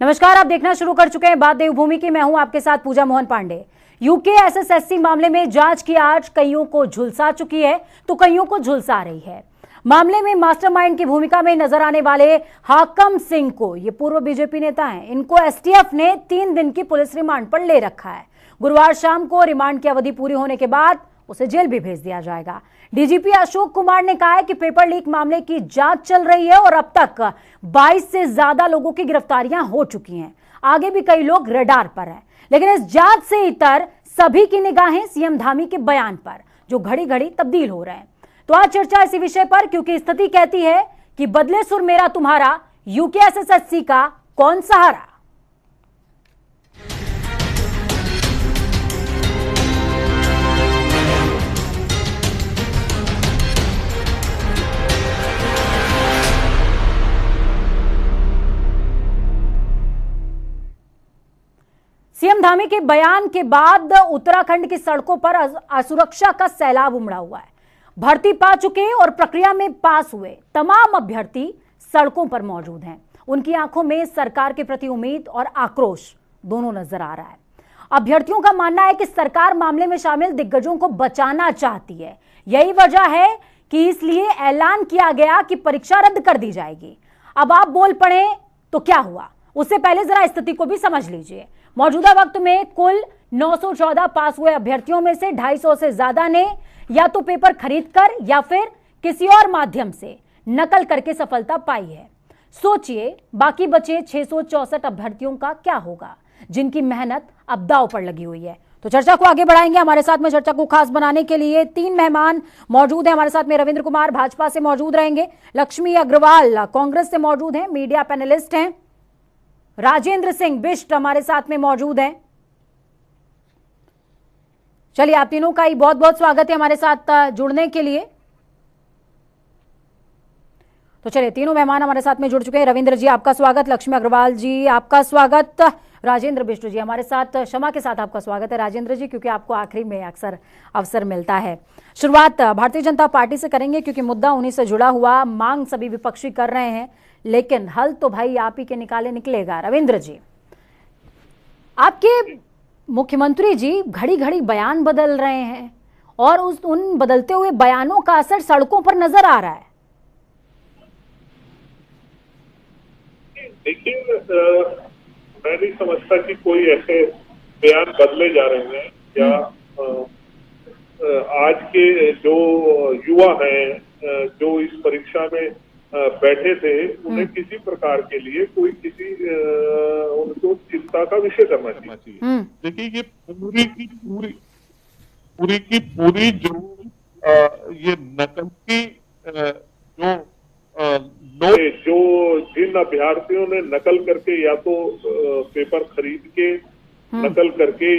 नमस्कार, आप देखना शुरू कर चुके हैं बात देवभूमि की। मैं हूं आपके साथ पूजा मोहन पांडे। यूके एसएसएससी मामले में जांच की आज कईयों को झुलसा चुकी है तो कईयों को झुलसा रही है। मामले में मास्टरमाइंड की भूमिका में नजर आने वाले हाकम सिंह को, ये पूर्व बीजेपी नेता हैं, इनको एसटीएफ ने 3 दिन की पुलिस रिमांड पर ले रखा है। गुरुवार शाम को रिमांड की अवधि पूरी होने के बाद उसे जेल भी भेज दिया जाएगा। डीजीपी अशोक कुमार ने कहा है कि पेपर लीक मामले की जांच चल रही है और अब तक 22 से ज्यादा लोगों की गिरफ्तारियां हो चुकी हैं। आगे भी कई लोग रडार पर हैं, लेकिन इस जांच से इतर सभी की निगाहें सीएम धामी के बयान पर, जो घड़ी घड़ी तब्दील हो रहे हैं। तो आज चर्चा इसी विषय पर, क्योंकि स्थिति कहती है कि बदले सुर मेरा तुम्हारा, यूके एसएसएससी का कौन सहारा। सीएम धामी के बयान के बाद उत्तराखंड की सड़कों पर असुरक्षा का सैलाब उमड़ा हुआ है। भर्ती पा चुके और प्रक्रिया में पास हुए तमाम अभ्यर्थी सड़कों पर मौजूद हैं। उनकी आंखों में सरकार के प्रति उम्मीद और आक्रोश दोनों नजर आ रहा है। अभ्यर्थियों का मानना है कि सरकार मामले में शामिल दिग्गजों को बचाना चाहती है। यही वजह है कि इसलिए ऐलान किया गया कि परीक्षा रद्द कर दी जाएगी। अब आप बोल पड़े तो क्या हुआ, उससे पहले जरा स्थिति को भी समझ लीजिए। मौजूदा वक्त में कुल 914 पास हुए अभ्यर्थियों में से 250 से ज्यादा ने या तो पेपर खरीदकर या फिर किसी और माध्यम से नकल करके सफलता पाई है। सोचिए बाकी बचे 664 अभ्यर्थियों का क्या होगा, जिनकी मेहनत अब दांव पर लगी हुई है। तो चर्चा को आगे बढ़ाएंगे। हमारे साथ में चर्चा को खास बनाने के लिए 3 मेहमान मौजूद हैं। हमारे साथ में रविंद्र कुमार भाजपा से मौजूद रहेंगे, लक्ष्मी अग्रवाल कांग्रेस से मौजूद हैं, मीडिया पैनलिस्ट हैं, राजेंद्र सिंह बिष्ट हमारे साथ में मौजूद हैं। चलिए, आप तीनों का ही बहुत बहुत स्वागत है हमारे साथ जुड़ने के लिए। तो चलिए, तीनों मेहमान हमारे साथ में जुड़ चुके हैं। रविंद्र जी आपका स्वागत, लक्ष्मी अग्रवाल जी आपका स्वागत, राजेंद्र बिष्ट जी हमारे साथ, क्षमा के साथ आपका स्वागत है राजेंद्र जी, क्योंकि आपको आखिरी में अक्सर अवसर मिलता है। शुरुआत भारतीय जनता पार्टी से करेंगे, क्योंकि मुद्दा उन्हीं से जुड़ा हुआ, मांग सभी विपक्षी कर रहे हैं, लेकिन हल तो भाई आप ही के निकलेगा। रविंद्र जी, आपके मुख्यमंत्री जी घड़ी घड़ी बयान बदल रहे हैं और उन बदलते हुए बयानों का असर सड़कों पर नजर आ रहा है। देखिए, मैं नहीं समझता कि कोई ऐसे बयान बदले जा रहे हैं या आज के जो युवा हैं, जो इस परीक्षा में बैठे थे, उन्हें किसी प्रकार के लिए कोई किसी उनको चिंता का विषय करना चाहिए। देखिए, ये पूरी की पूरी जो ये नकल की जो जिन अभ्यर्थियों ने नकल करके या तो पेपर खरीद के नकल करके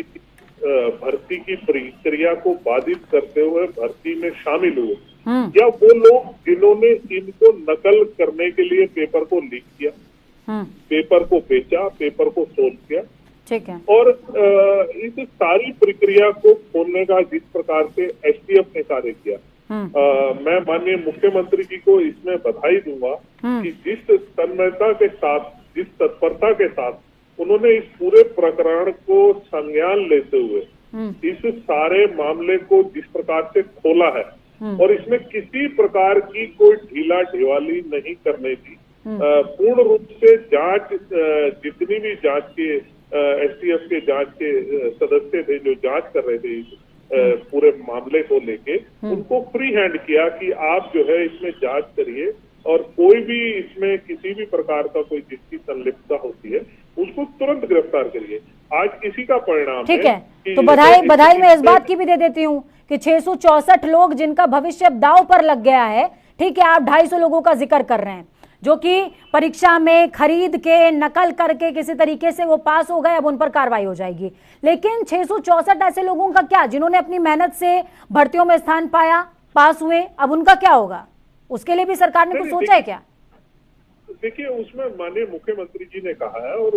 भर्ती की प्रक्रिया को बाधित करते हुए भर्ती में शामिल हुए, या वो लोग जिन्होंने इनको नकल करने के लिए पेपर को लीक किया, पेपर को बेचा, पेपर को सोल्व किया, ठीक है, और इस सारी प्रक्रिया को खोलने का जिस प्रकार से एसटीएफ ने कार्य किया, मैं माननीय मुख्यमंत्री जी को इसमें बधाई दूंगा कि जिस तन्मयता के साथ, जिस तत्परता के साथ उन्होंने इस पूरे प्रकरण को संज्ञान लेते हुए इस सारे मामले को जिस प्रकार से खोला है और इसमें किसी प्रकार की कोई ढीला ढिवाली नहीं करने दी, पूर्ण रूप से जांच, जितनी भी जांच के एसटीएफ के जांच के सदस्य थे जो जांच कर रहे थे पूरे मामले को लेके, उनको फ्री हैंड किया कि आप जो है इसमें जांच करिए और कोई भी इसमें किसी भी प्रकार का कोई जिसकी संलिप्तता होती है उसको तुरंत गिरफ्तार करिए। आज इसी का परिणाम ठीक है। तो बधाई मैं इस बात की भी दे देती हूँ कि 664 लोग जिनका भविष्य अब दांव पर लग गया है, ठीक है, आप 250 लोगों का जिक्र कर रहे हैं जो कि परीक्षा में खरीद के नकल करके किसी तरीके से वो पास हो गए, अब उन पर कार्रवाई हो जाएगी। लेकिन 664 ऐसे लोगों का क्या, जिन्होंने अपनी मेहनत से भर्तियों में स्थान पाया, पास हुए, अब उनका क्या होगा? उसके लिए भी सरकार ने कुछ सोचा है क्या? देखिए, उसमें माननीय मुख्यमंत्री जी ने कहा है और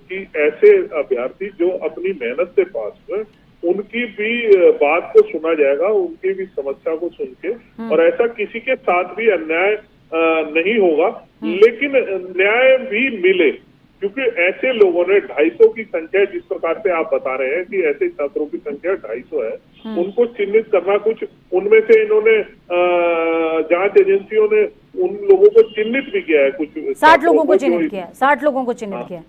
कि ऐसे अभ्यर्थी जो अपनी मेहनत से पास हुए उनकी भी बात को सुना जाएगा, उनकी भी समस्या को सुन के, और ऐसा किसी के साथ भी अन्याय नहीं होगा, लेकिन न्याय भी मिले क्योंकि ऐसे लोगों ने 250 की संख्या, जिस प्रकार से आप बता रहे हैं कि ऐसे छात्रों की संख्या 250 है, उनको चिन्हित करना, कुछ उनमें से इन्होंने जांच एजेंसियों ने उन लोगों को चिन्हित भी किया है, कुछ 60 लोगों को चिन्हित किया, 60 लोगों को चिन्हित किया।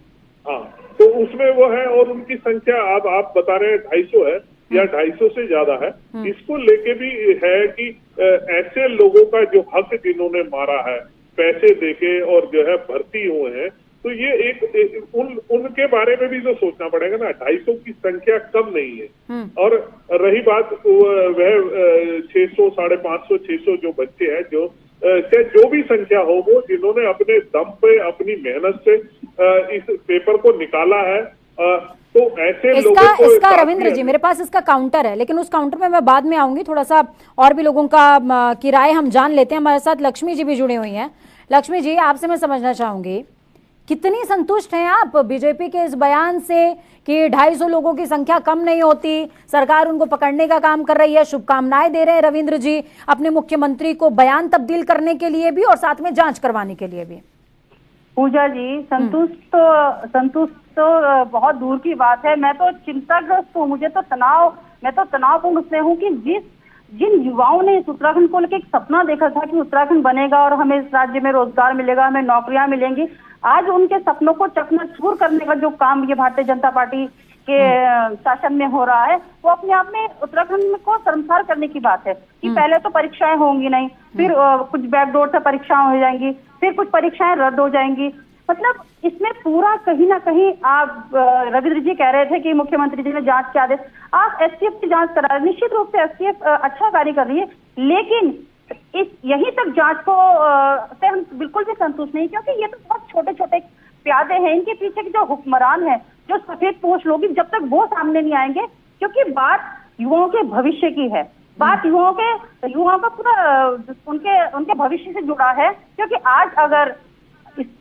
हाँ, तो उसमें वो है, और उनकी संख्या आप बता रहे हैं 250 है या 250 से ज्यादा है। इसको लेके भी है कि ऐसे लोगों का जो हक जिन्होंने मारा है पैसे देके और जो है भर्ती हुए हैं, तो ये उनके बारे में भी तो सोचना पड़ेगा ना। 250 की संख्या कम नहीं है। और रही बात वह 600, 550, 600 जो बच्चे हैं, चाहे जो भी संख्या हो, वो जिन्होंने अपने दम पे अपनी मेहनत से इस पेपर को निकाला है, तो ऐसे लोगों को इसका रविंद्र जी, मेरे पास इसका काउंटर है, लेकिन उस काउंटर में मैं बाद में आऊंगी। थोड़ा सा और भी लोगों का की राय हम जान लेते हैं। हमारे साथ लक्ष्मी जी भी जुड़ी हुई हैं। लक्ष्मी जी, आपसे मैं समझना चाहूंगी, कितनी संतुष्ट हैं आप बीजेपी के इस बयान से कि 250 लोगों की संख्या कम नहीं होती, सरकार उनको पकड़ने का काम कर रही है। शुभकामनाएं दे रहे हैं रविंद्र जी अपने मुख्यमंत्री को बयान तब्दील करने के लिए भी और साथ में जांच करवाने के लिए भी। पूजा जी, संतुष्ट तो बहुत दूर की बात है। मैं तो चिंताग्रस्त हूँ। मैं तो तनावपूर्ण इसलिए हूँ कि जिन युवाओं ने इस उत्तराखंड को लेकर एक सपना देखा था कि उत्तराखंड बनेगा और हमें इस राज्य में रोजगार मिलेगा, हमें नौकरियां मिलेंगी, आज उनके सपनों को चकनाचूर करने का जो काम ये भारतीय जनता पार्टी के शासन में हो रहा है, वो अपने आप में उत्तराखंड को शर्मसार करने की बात है। कि पहले तो परीक्षाएं होंगी नहीं, फिर कुछ बैकडोर से परीक्षाएं हो जाएंगी, फिर कुछ परीक्षाएं रद्द हो जाएंगी। मतलब इसमें पूरा कहीं ना कहीं आप रविंद्र जी कह रहे थे कि मुख्यमंत्री जी ने जांच के आदेश, आप एसटीएफ की जांच करा रहे, निश्चित रूप से एसटीएफ अच्छा कार्य कर रही है, लेकिन यहीं तक जांच को से हम बिल्कुल भी संतुष्ट नहीं, क्योंकि ये तो बहुत छोटे छोटे प्यादे हैं। इनके पीछे के जो हुक्मरान है, जो सफेद पोश लोग, जब तक वो सामने नहीं आएंगे, क्योंकि बात युवाओं के भविष्य की है, बात युवाओं का पूरा उनके भविष्य से जुड़ा है। क्योंकि आज अगर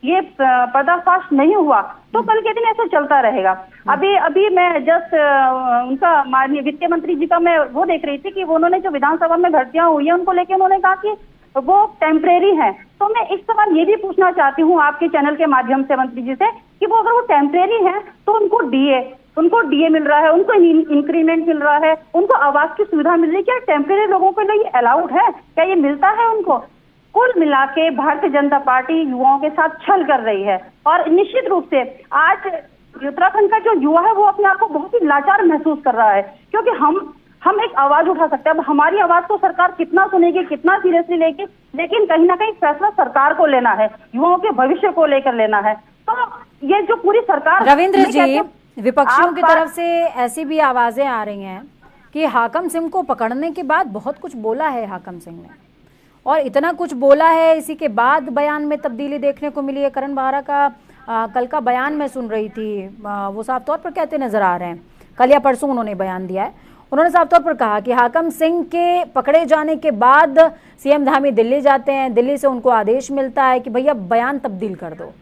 ये पर्दाफाश नहीं हुआ तो कल के दिन ऐसे चलता रहेगा। अभी मैं जस्ट उनका माननीय वित्त मंत्री जी का मैं वो देख रही थी कि उन्होंने जो विधानसभा में भर्तियां हुई है उनको लेके उन्होंने कहा कि वो टेम्परेरी है। तो मैं एक सवाल ये भी पूछना चाहती हूँ आपके चैनल के माध्यम से मंत्री जी से कि वो अगर वो टेम्परेरी है तो उनको डीए मिल रहा है, उनको इंक्रीमेंट मिल रहा है, उनको आवास की सुविधा मिल रही है, क्या टेम्परेरी लोगों के लिए अलाउड है? क्या ये मिलता है उनको? कुल मिला के भारतीय जनता पार्टी युवाओं के साथ छल कर रही है। और निश्चित रूप से आज उत्तराखंड का जो युवा है वो अपने आप को बहुत ही लाचार महसूस कर रहा है, क्योंकि हम एक आवाज उठा सकते हैं। अब हमारी आवाज को सरकार कितना सुनेगी, कितना सीरियसली लेगी, लेकिन कहीं ना कहीं फैसला सरकार को लेना है, युवाओं के भविष्य को लेकर लेना है। तो ये जो पूरी सरकार, रविंद्र जी, विपक्षियों की तरफ से ऐसी भी आवाजें आ रही हैं कि हाकम सिंह को पकड़ने के बाद बहुत कुछ बोला है हाकम सिंह ने, और इतना कुछ बोला है, इसी के बाद बयान में तब्दीली देखने को मिली है। करण बाहरा का कल का बयान मैं सुन रही थी, वो साफ तौर पर कहते नजर आ रहे हैं, कल या परसों उन्होंने बयान दिया है। उन्होंने साफ तौर पर कहा कि हाकम सिंह के पकड़े जाने के बाद सीएम धामी दिल्ली जाते हैं, दिल्ली से उनको आदेश मिलता है कि भैया बयान तब्दील कर दो,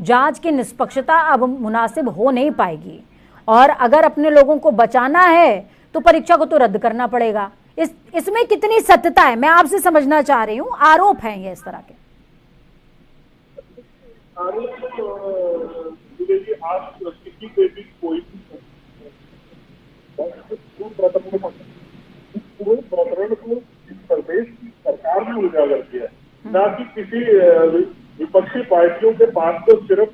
जांच की निष्पक्षता अब मुनासिब हो नहीं पाएगी, और अगर अपने लोगों को बचाना है तो परीक्षा को तो रद्द करना पड़ेगा। इसमें कितनी सत्यता है, मैं आपसे समझना चाह रही हूँ। आरोप हैं ये इस तरह के। आज किसी पे भी कोई पूरे प्रकरण को इस प्रदेश की सरकार ने उजागर किया है, ना कि किसी विपक्षी पार्टियों के पास तो सिर्फ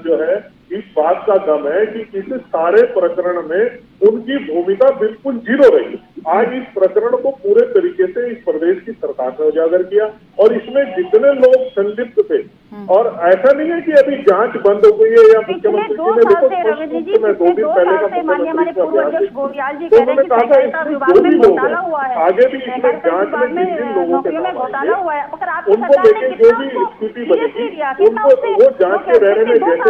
जो है इस बात का दम है कि इस सारे प्रकरण में उनकी भूमिका बिल्कुल जीरो रही। आज इस प्रकरण को पूरे तरीके से इस प्रदेश की सरकार ने उजागर किया, और इसमें जितने लोग संलिप्त थे, और ऐसा नहीं है कि अभी जांच बंद हो गई है या मुख्यमंत्री जी ने, देखो मैं 2 दिन पहले का मुख्यमंत्री उन्होंने कहा था जो भी लोग आगे भी इसमें जांच में जिन लोगों के नाम आएंगे उनको लेके जो भी स्थिति बनेगी उनको वो जांच के दायरे में जैसे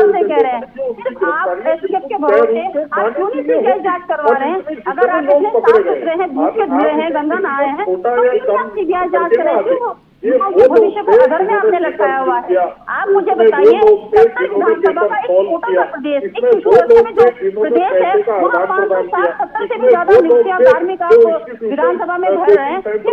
जांच करवा रहे हैं। अगर आप इतने साफ सुथरे हैं, भूखे धुले हैं, गंगा नहाए हैं, तो सीबीआई जांच करें। भविष्य को अगर में आपने लटकाया हुआ है। आप मुझे बताइए, 70 विधानसभा का एक छोटा सा प्रदेश, एक पिछड़े में जो प्रदेश है, वहाँ 560-70 से भी ज्यादा निष्ठा धार्मिक आप विधानसभा में भर रहे हैं। ये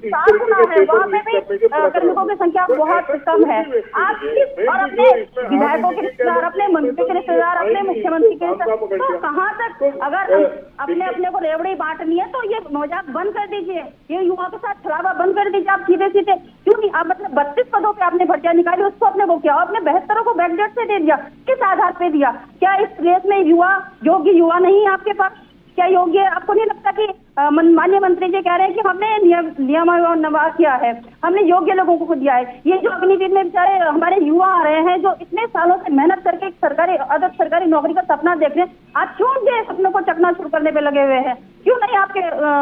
कहाँ का है? वहाँ पे भी कार्मिकों की संख्या बहुत कम है। आप और अपने विधायकों के रिश्तेदार, अपने मंत्री के रिश्तेदार, अपने मुख्यमंत्री के रिश्तेदार, तो कहाँ तक अगर अपने को रेवड़ी बांटनी है तो ये मजाक बंद कर दीजिए, ये युवाओं के साथ छलावा बंद कर दीजिए। आप सीधे सीधे क्यों नहीं, आप मतलब 32 पदों पे आपने भर्तियां निकाली, उसको आपने वो किया, आपने 72 को बैकडेट से दे दिया, किस आधार पे दिया? क्या इस देश में योग्य युवा नहीं है आपके पास? क्या योग्य, आपको नहीं लगता कि माननीय मंत्री जी कह रहे हैं कि हमने नियमानुसार किया है, हमने योग्य लोगों को दिया है? ये जो अग्निवीर में बेचारे हमारे युवा आ रहे हैं, जो इतने सालों से मेहनत करके सरकारी नौकरी का सपना देख रहे हैं, आज क्यों उनके सपनों को चकनाचूर करने पे लगे हुए हैं? क्यों नहीं आपके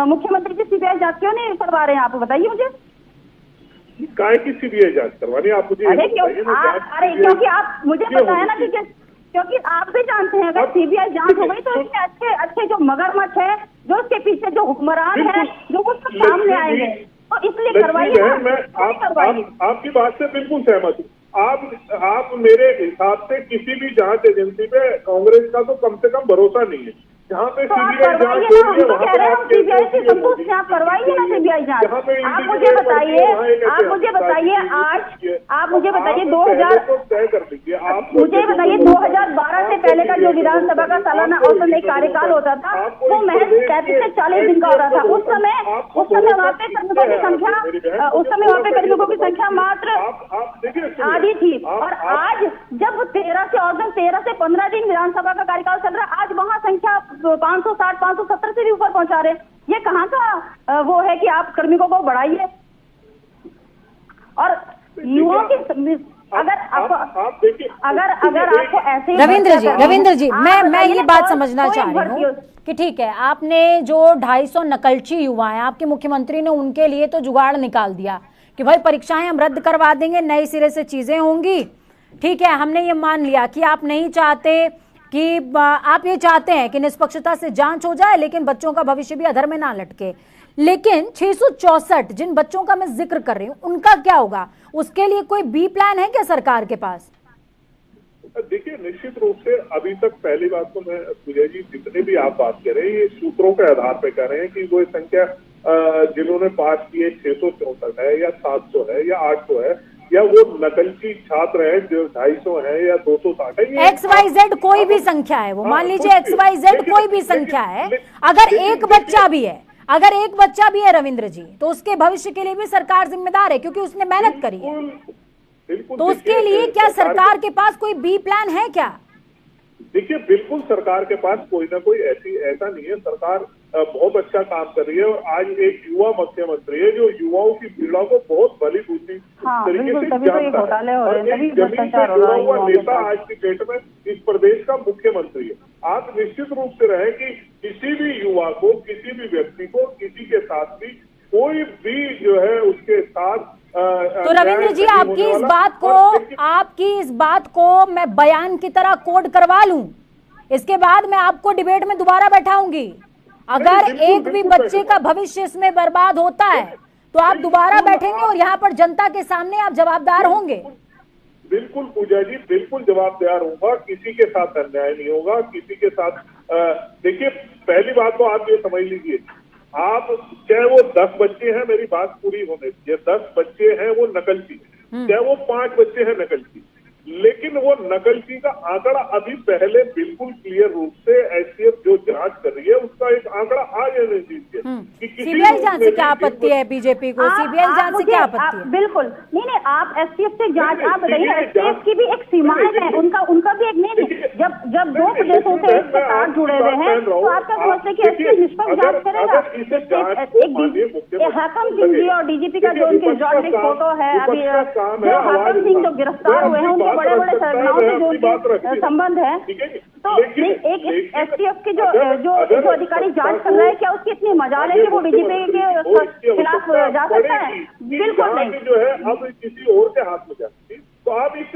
मुख्यमंत्री जी सीबीआई जांच क्यों नहीं करवा रहे हैं? आप बताइए मुझे, काय की सीबीआई जांच करवानी? आप मुझे अरे क्योंकि आप मुझे बताया ना कि क्योंकि आप भी जानते हैं अगर सीबीआई जांच हो गई तो इसके अच्छे जो मगरमच्छ है, जो उसके पीछे जो हुक्मरान है, जो कुछ सामने आएंगे, तो इसलिए करवाइए। मैं आपकी बात से बिल्कुल सहमत हूँ। आप मेरे हिसाब से किसी भी जांच एजेंसी पे कांग्रेस का तो कम से कम भरोसा नहीं है। जहाँ पे सीबीआई जांच हो रही है वहाँ पे आप सीबीआई से संतुष्ट हैं, आप करवाइए ना सीबीआई जांच। आप मुझे बताइए आज मुझे बताइए 2012 से पहले का जो विधानसभा का सालाना औसत एक कार्यकाल होता था वो महज 35 से 40 दिन का होता था। उस समय वहाँ पे कार्मिकों की संख्या मात्र आधी थी, और आज जब 13 से 15 दिन विधानसभा का कार्यकाल चल रहा है, आज वहाँ संख्या 560, 570 से भी ऊपर पहुंचा रहे। ये कहाँ का वो है कि आप कार्मिकों को बढ़ाइए और युवाओं की अगर आपको ऐसे रविंद्र जी मैं ये बात समझना चाह रही हूँ कि ठीक है, आपने जो 250 नकलची युवा हैं, आपके मुख्यमंत्री ने उनके लिए तो जुगाड़ निकाल दिया कि भाई परीक्षाएं हम रद्द करवा देंगे, नए सिरे से चीजें होंगी। ठीक है, हमने ये मान लिया कि आप नहीं चाहते कि आप ये चाहते हैं कि निष्पक्षता से जांच हो जाए, लेकिन बच्चों का भविष्य भी अधर में ना लटके। लेकिन 664 जिन बच्चों का मैं जिक्र कर रही हूँ उनका क्या होगा? उसके लिए कोई बी प्लान है क्या सरकार के पास? देखिए, निश्चित रूप से अभी तक पहली बात तो मैं पूजा जी जितने भी आप बात कर रहे हैं ये सूत्रों के आधार पर कर रहे हैं कि वो संख्या जिन्होंने पास किए 664 है या 700 है या 800 है या वो नकलची छात्र हैं जो 250 है या 260 है, XYZ कोई भी संख्या है, वो मान लीजिए XYZ कोई भी संख्या है, अगर एक बच्चा भी है रविंद्र जी, तो उसके भविष्य के लिए भी सरकार जिम्मेदार है क्योंकि उसने मेहनत करी है। तो उसके लिए क्या सरकार के पास कोई बी प्लान है क्या? देखिए, बिल्कुल सरकार के पास कोई ना कोई ऐसा नहीं है। सरकार बहुत अच्छा काम कर रही है और आज एक युवा मुख्यमंत्री है जो युवाओं की पीड़ा को बहुत भली बुद्धि तरीके से जानता है और एक जमीन से जुड़ा हुआ नेता आज की डेट में इस प्रदेश का मुख्यमंत्री है। आप निश्चित रूप से रहे कि किसी भी युवा को, किसी भी व्यक्ति को, किसी के साथ भी कोई भी जो है उसके साथ तो रविंद्र जी आपकी इस बात को मैं बयान की तरह कोड करवा लूं, इसके बाद मैं आपको डिबेट में दोबारा बैठाऊंगी। अगर एक भी बच्चे का भविष्य इसमें बर्बाद होता है तो आप दोबारा बैठेंगे और यहाँ पर जनता के सामने आप जवाबदार होंगे। बिल्कुल पूजा जी, बिल्कुल जवाबदार होगा, किसी के साथ अन्याय नहीं होगा, किसी के साथ देखिए, पहली बात तो आप ये समझ लीजिए, आप चाहे वो 10 बच्चे हैं, मेरी बात पूरी होने दीजिए, 10 बच्चे हैं वो नकलची, चाहे वो 5 बच्चे हैं नकलची, लेकिन वो नकलची का आंकड़ा अभी पहले बिल्कुल क्लियर रूप से एसटीएफ जो जांच कर रही है उसका एक आंकड़ा आ जाने दीजिए कि सीबीआई जांच से क्या आपत्ति है बीजेपी को? सीबीआई जांच से क्या आपत्ति है? बिल्कुल नहीं, आप एसटीएफ से जांच आप बताइए, एसटीएफ की भी एक सीमाएं हैं, उनका भी एक नहीं। जब 2 प्रदेशों से इसके साथ जुड़े हुए हैं तो आप क्या समझते हैं कि एसटीएफ निष्पक्ष जांच करेगा? हाकम सिंह जी और डीजीपी का जो उनकी जॉइंट फोटो है, अभी जो हाकम सिंह जो गिरफ्तार हुए हैं उनके बड़े बड़े सरगनाओं से जो उनके संबंध है, तो एक एसटीएफ के जो अधिकारी जांच कर रहे हैं, क्या उसकी इतनी मजाल है कि वो डीजीपी के खिलाफ जा सकता है? बिल्कुल नहीं। जो है अब किसी और के हाथ में जाती है, तो आप इस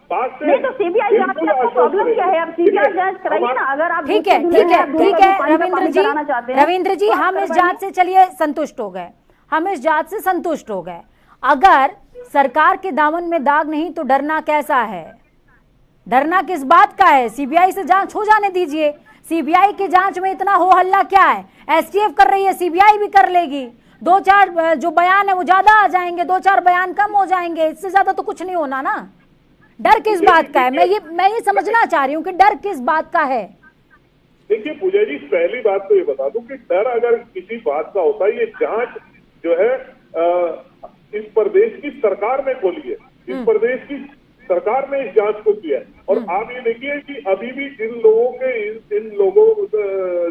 बात से नहीं, तो सीबीआई जांच में आपको प्रॉब्लम क्या है? आप सीबीआई जांच कराइए ना। अगर आप ठीक है रविंद्र जी हम इस जांच से चलिए संतुष्ट हो गए, अगर सरकार के दामन में दाग नहीं तो डरना कैसा है? डरना किस बात का है? सीबीआई से जांच हो जाने दीजिए। सीबीआई की जांच में इतना हो हल्ला क्या है? एसटीएफ कर रही है, सीबीआई भी कर लेगी। दो चार जो बयान है वो ज्यादा आ जाएंगे, दो चार बयान कम हो जाएंगे, इससे ज्यादा तो कुछ नहीं होना ना। डर किस बात का है? मैं ये समझना चाह रही हूँ कि डर किस बात का है। देखिए पूजा जी, पहली बात तो ये बता दूं कि डर अगर किसी बात का होता है, ये जांच जो है इस प्रदेश की सरकार ने खोली है, इस प्रदेश की सरकार ने इस जांच को किया है। और आप ये देखिए कि अभी भी जिन लोगों के इन लोगों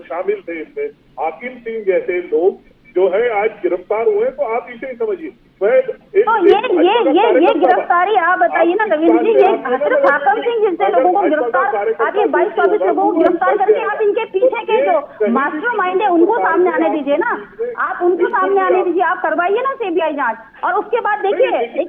शामिल थे इसमें, हाकिम सिंह जैसे लोग जो है आज गिरफ्तार हुए, तो आप इसे समझिए तो ये गिरफ्तारी आप बताइए ना रविंद्र जी, ये सिर्फ हाकिम सिंह जैसे लोगों को गिरफ्तार, आप ये 22-24 लोगों को गिरफ्तार करके आप इनके पीछे के जो मास्टरमाइंड है उनको सामने आने दीजिए ना, आप उनको सामने आने दीजिए, आप करवाइए ना सीबीआई जांच। और उसके बाद देखिए, एक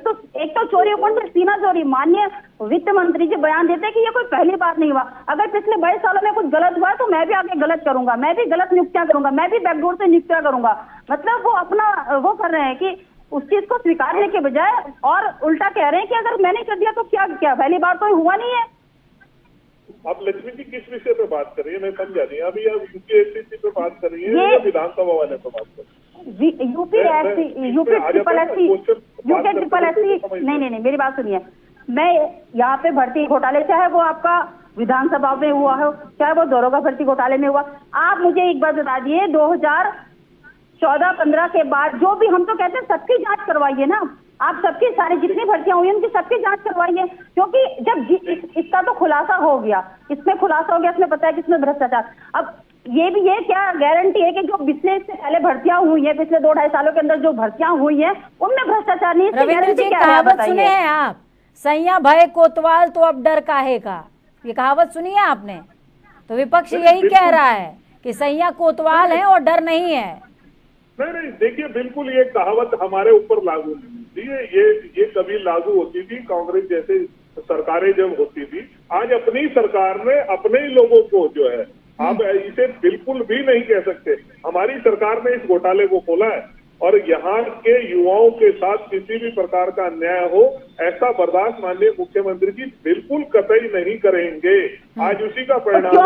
तो चोरी ऊपर से सीना चोरी, माननीय वित्त मंत्री जी बयान देते हैं कि ये कोई पहली बार नहीं हुआ, अगर पिछले 22 सालों में कुछ गलत हुआ तो मैं भी आगे गलत करूंगा, मैं भी गलत नियुक्तियां करूंगा, मैं भी बैकडोर से नियुक्तियां करूंगा। मतलब वो अपना वो कर रहे हैं कि उस चीज को स्वीकारने के बजाय और उल्टा कह रहे हैं कि अगर मैंने कर दिया तो क्या पहली बार तो हुआ नहीं है। आप लक्ष्मी जी किस विषय पे बात कर रही है, मैं समझा नहीं। अभी आप यूपीएससी पे बात कर रही है या विधानसभा वाले पे बात कर रही है? यूपी ट्रिपल एससी नहीं, मेरी बात सुनिए, मैं यहाँ पे भर्ती घोटाले, चाहे वो आपका विधानसभा में हुआ हो, चाहे वो दरोगा भर्ती घोटाले में हुआ, आप मुझे एक बात बता दिए, 2014-15 के बाद जो भी, हम तो कहते हैं सबकी जांच करवाइए ना, आप सबकी सारी जितनी भर्तियां हुई उनकी सबकी जांच करवाइए, क्योंकि जब इसका तो खुलासा हो गया, इसमें खुलासा हो गया, इसमें पता है कि इसमें भ्रष्टाचार, अब ये क्या गारंटी है कि जो पिछले से पहले भर्तियां हुई है, पिछले 2-2.5 सालों के अंदर जो भर्तियां हुई है उनमें भ्रष्टाचार नहीं है? रविंद्र जी, कहावत सुने हैं आप, सैया भय कोतवाल तो अब डर काहे का, ये कहावत सुनी है आपने? तो विपक्ष यही कह रहा है कि सैया कोतवाल है और डर नहीं है। नहीं, देखिए बिल्कुल ये कहावत हमारे ऊपर लागू नहीं होती है, ये कभी लागू होती थी कांग्रेस जैसे सरकारें जब होती थी। आज अपनी सरकार ने अपने ही लोगों को जो है, आप इसे बिल्कुल भी नहीं कह सकते, हमारी सरकार ने इस घोटाले को खोला है और यहाँ के युवाओं के साथ किसी भी प्रकार का अन्याय हो, ऐसा बर्दाश्त माननीय मुख्यमंत्री जी बिल्कुल कतई नहीं करेंगे। आज उसी का परिणाम है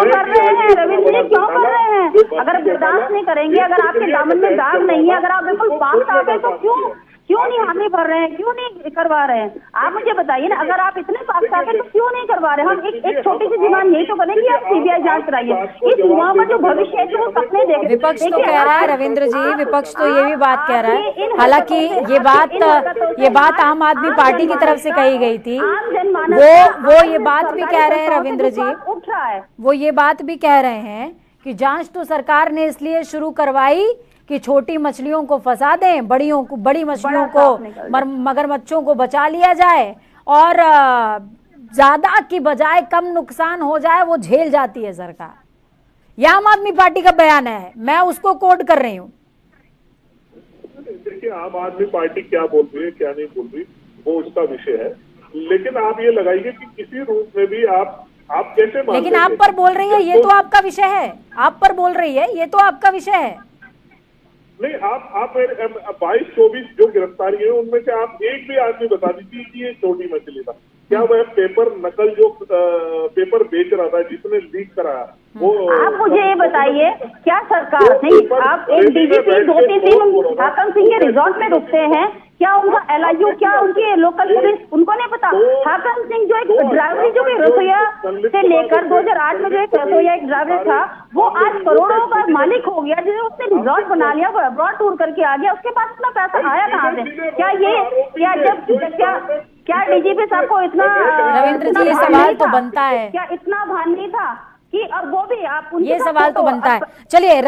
कि रविंद्र जी क्यों कर रहे हैं? अगर बर्दाश्त नहीं करेंगे, अगर आपके दामन में दाग नहीं है, अगर आप बिल्कुल पाक साफ है, तो क्यों नहीं हामी भर रहे हैं, क्यों नहीं करवा रहे हैं? आप मुझे बताइए ना, अगर आप इतने पाक साफ है तो क्यों नहीं करवा रहे? हम एक छोटी सी डिमांड यही तो करेंगे, आप सीबीआई जांच कराइए, इस युवाओं का जो भविष्य है वो सपने देख। विपक्ष तो कह रहा है रविंद्र जी, विपक्ष तो ये भी बात कह रहा है, हालांकि ये बात आम आदमी पार्टी की तरफ से कही गई थी, वो ये बात भी कह रहे हैं रविंद्र जी, वो ये बात भी कह रहे हैं कि जांच तो सरकार ने इसलिए शुरू करवाई कि छोटी मछलियों को फंसा दें, बड़ी मछलियों को, मगरमच्छों को बचा लिया जाए और ज्यादा की बजाय कम नुकसान हो जाए वो झेल जाती है सरकार। यह आम आदमी पार्टी का बयान है, मैं उसको कोट कर रही हूँ। देखिए आम आदमी पार्टी क्या बोल रही है क्या नहीं बोल रही वो उसका विषय है, लेकिन आप ये लगाइए कि किसी रूप में भी आप कैसे, लेकिन आप पर बोल रही है ये तो आपका विषय है, आप पर बोल रही है ये तो आपका विषय है। नहीं, आप 22-24 जो गिरफ्तारी है उनमें से आप एक भी आदमी बता दीजिए कि ये छोटी मछली था क्या? वह पेपर नकल जो पेपर बेच रहा था जिसने लीक कराया वो, आप मुझे ये बताइए, क्या सरकार नहीं, आप एक डीजीपी 2-3 दिन हाकिम सिंह के रिजॉर्ट में रुकते हैं, क्या उनका LIU, क्या उनकी लोकल पुलिस उनको नहीं पता? हाकिम सिंह जो एक ड्राइवर, जो कि रसोईया से लेकर 2008 में जो एक रसोईया एक ड्राइवर था, वो आज करोड़ों का मालिक हो गया, जिसने उसने रिजॉर्ट बना लिया, वो अब्रॉड टूर करके आ गया, उसके पास इतना पैसा आया कहाँ से? क्या डीजीपी साहब को इतना, रविंद्र जी ये सवाल तो बनता है, क्या इतना भान नहीं था कि, और वो भी आप, ये सवाल तो बनता है। चलिए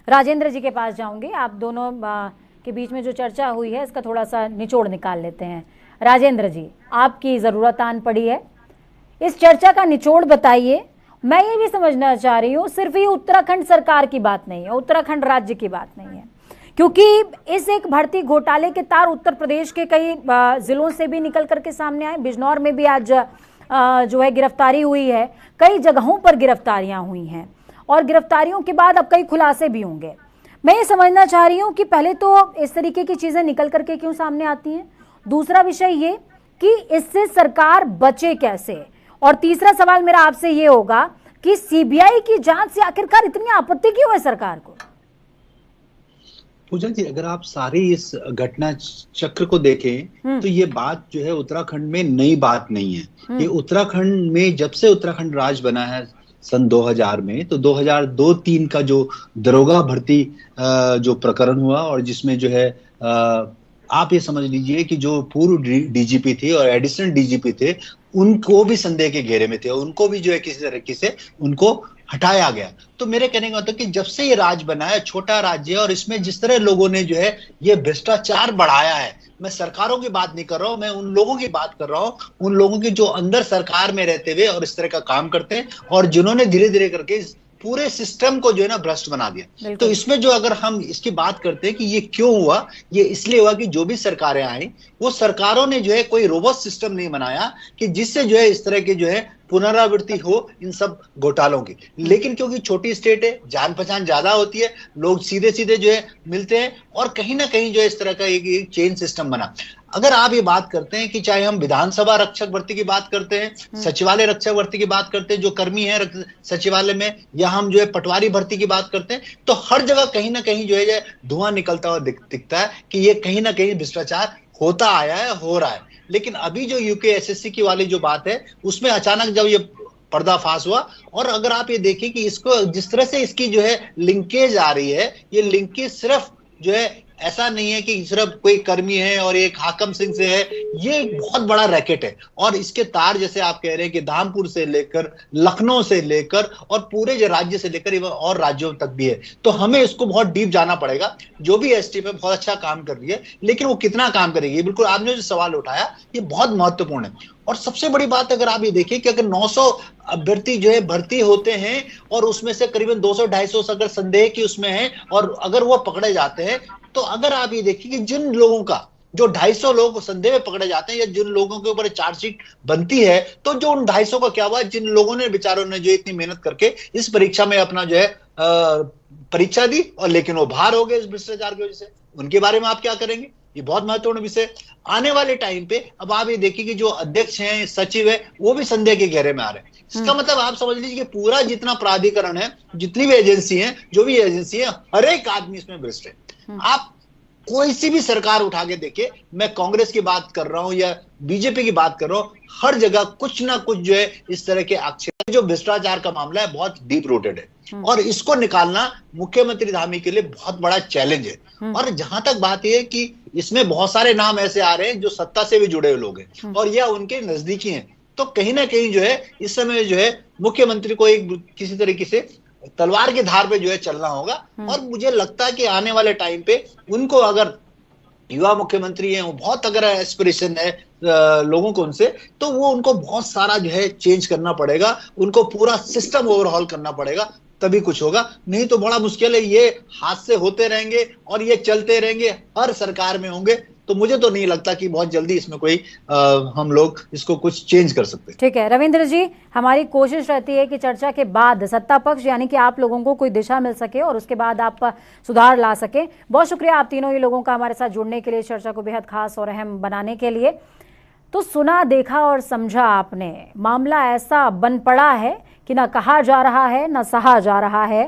राजेंद्र जी के पास जाऊंगी, आप दोनों के बीच में जो चर्चा हुई है इसका थोड़ा सा निचोड़ निकाल लेते हैं। राजेंद्र जी, आपकी जरूरत आन पड़ी है, इस चर्चा का निचोड़ बताइए। मैं ये भी समझना चाह रही हूँ, सिर्फ ये उत्तराखंड सरकार की बात नहीं है, उत्तराखंड राज्य की बात नहीं है, क्योंकि इस एक भर्ती घोटाले के तार उत्तर प्रदेश के कई जिलों से भी निकल करके सामने आए। बिजनौर में भी आज जो है गिरफ्तारी हुई है, कई जगहों पर गिरफ्तारियां हुई हैं और गिरफ्तारियों के बाद अब कई खुलासे भी होंगे। मैं ये समझना चाह रही हूँ कि पहले तो इस तरीके की चीजें निकल करके क्यों सामने आती हैं, दूसरा विषय ये कि इससे सरकार बचे कैसे, और तीसरा सवाल मेरा आपसे ये होगा कि सीबीआई की जांच से आखिरकार इतनी आपत्ति क्यों है सरकार को? पूजा जी, अगर आप सारी इस घटना चक्र को देखें तो ये बात जो है उत्तराखंड में नई बात नहीं है। ये उत्तराखंड में जब से उत्तराखंड राज्य बना है सन 2000 में, तो 2002-3 का जो दरोगा भर्ती जो प्रकरण हुआ, और जिसमें जो है आप ये समझ लीजिए कि जो पूर्व डीजीपी थे और एडिशनल डीजीपी थे, उनको भी संदेह के घेरे में थे, उनको भी जो है किसी तरीके से उनको हटाया गया। तो मेरे कहने का मतलब कि जब से ये राज्य बना है, छोटा राज्य है, और इसमें जिस तरह लोगों ने जो है ये भ्रष्टाचार बढ़ाया है, मैं सरकारों की बात नहीं कर रहा हूं, मैं उन लोगों की बात कर रहा हूं, उन लोगों की जो अंदर सरकार में रहते हुए और इस तरह का काम करते हैं, और जिन्होंने धीरे धीरे करके पूरे सिस्टम को जो है ना भ्रष्ट बना दिया। तो इसमें जो अगर हम इसकी बात करते हैं कि ये क्यों हुआ, ये इसलिए हुआ कि जो भी सरकारें आई, वो सरकारों ने जो है कोई रोबस्ट सिस्टम नहीं बनाया कि जिससे जो है इस तरह के जो है पुनरावृत्ति हो इन सब घोटालों की। लेकिन क्योंकि छोटी स्टेट है, जान पहचान ज्यादा होती है, लोग सीधे सीधे जो है मिलते हैं, और कहीं ना कहीं जो है इस तरह का एक चेन सिस्टम बना। अगर आप ये बात करते हैं कि चाहे हम विधानसभा रक्षक भर्ती की बात करते हैं, सचिवालय रक्षक भर्ती की बात करते हैं, जो कर्मी है सचिवालय में, या हम जो है पटवारी भर्ती की बात करते हैं, तो हर जगह कहीं ना कहीं जो है धुआं निकलता हुआ दिखता है कि ये कहीं ना कहीं भ्रष्टाचार होता आया है, हो रहा है। लेकिन अभी जो यूकेएसएससी की वाली जो बात है, उसमें अचानक जब ये पर्दाफाश हुआ, और अगर आप ये देखें कि इसको जिस तरह से इसकी जो है लिंकेज आ रही है, ये लिंकेज सिर्फ जो है ऐसा नहीं है कि सिर्फ कोई कर्मी है और एक हाकम सिंह से है, ये बहुत बड़ा रैकेट है। और इसके तार, जैसे आप कह रहे हैं कि धामपुर से लेकर लखनऊ से लेकर और पूरे जो राज्य से लेकर और राज्यों तक भी है। तो हमें इसको बहुत डीप जाना पड़ेगा। जो भी एसटीएफ है बहुत अच्छा काम कर रही है, लेकिन वो कितना काम करेगी, बिल्कुल आपने जो सवाल उठाया ये बहुत महत्वपूर्ण है। और सबसे बड़ी बात अगर आप ये देखिए कि अगर 900 अभ्यर्थी जो है भर्ती होते हैं, और उसमें से करीबन 200-250 अगर संदेह की उसमें है, और अगर वो पकड़े जाते हैं, तो अगर आप ये देखिए कि जिन लोगों का जो 250 लोग संदेह में पकड़े जाते हैं, या जिन लोगों के ऊपर चार्जशीट बनती है, तो जो उन 250 का क्या हुआ, जिन लोगों ने बेचारों ने जो इतनी मेहनत करके इस परीक्षा में अपना जो है परीक्षा दी, और लेकिन वो बाहर हो गए इस भ्रष्टाचार की वजह से, उनके बारे में आप क्या करेंगे? ये बहुत महत्वपूर्ण विषय आने वाले टाइम पे। अब आप ये देखिए कि जो अध्यक्ष हैं, सचिव है, वो भी संदेह के घेरे में आ रहे हैं। इसका मतलब आप समझ लीजिए कि पूरा जितना प्राधिकरण है, जितनी भी एजेंसी है, जो भी एजेंसी है, हर एक आदमी इसमें भ्रष्ट है। आप कोई सी भी सरकार उठा के देखिए, मैं कांग्रेस की बात कर रहा हूं या बीजेपी की बात कर रहा हूं, हर जगह कुछ ना कुछ जो है इस तरह के आक्षेप, जो भ्रष्टाचार का मामला है बहुत डीप रूटेड है, और इसको निकालना मुख्यमंत्री धामी के लिए बहुत बड़ा चैलेंज है। और जहां तक बात यह है कि इसमें बहुत सारे नाम ऐसे आ रहे हैं जो सत्ता से भी जुड़े हुए लोग हैं, और यह उनके नजदीकी हैं। तो कहीं ना कहीं जो है इस समय जो है मुख्यमंत्री को एक किसी तरीके से तलवार की धार पे जो है चलना होगा। और मुझे लगता है कि आने वाले टाइम पे उनको, अगर युवा मुख्यमंत्री हैं, वो बहुत अगर एस्पिरेशन है लोगों को उनसे, तो वो उनको बहुत सारा जो है चेंज करना पड़ेगा, उनको पूरा सिस्टम ओवरहॉल करना पड़ेगा, तभी कुछ होगा। नहीं तो बड़ा मुश्किल है, ये हादसे होते रहेंगे और ये चलते रहेंगे, हर सरकार में होंगे। तो मुझे तो नहीं लगता कि बहुत जल्दी इसमें कोई हम लोग इसको कुछ चेंज कर सकते हैं। ठीक है रविंद्र जी, हमारी कोशिश रहती है कि चर्चा के बाद सत्ता पक्ष यानी कि आप लोगों को कोई दिशा मिल सके और उसके बाद आप सुधार ला सके। बहुत शुक्रिया आप तीनों ही लोगों का हमारे साथ जुड़ने के लिए, चर्चा को बेहद खास और अहम बनाने के लिए। तो सुना, देखा और समझा आपने, मामला ऐसा बन पड़ा है कि ना कहा जा रहा है ना सहा जा रहा है,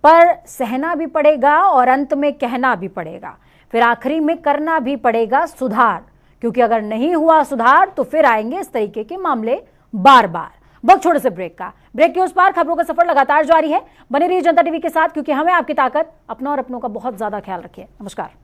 पर सहना भी पड़ेगा और अंत में कहना भी पड़ेगा, फिर आखिरी में करना भी पड़ेगा सुधार, क्योंकि अगर नहीं हुआ सुधार तो फिर आएंगे इस तरीके के मामले बार बार। वक्त छोटे से ब्रेक का, ब्रेक के उस पार खबरों का सफर लगातार जारी है। बने रहिए जनता टीवी के साथ, क्योंकि हमें आपकी ताकत, अपना और अपनों का बहुत ज्यादा ख्याल रखिए। नमस्कार।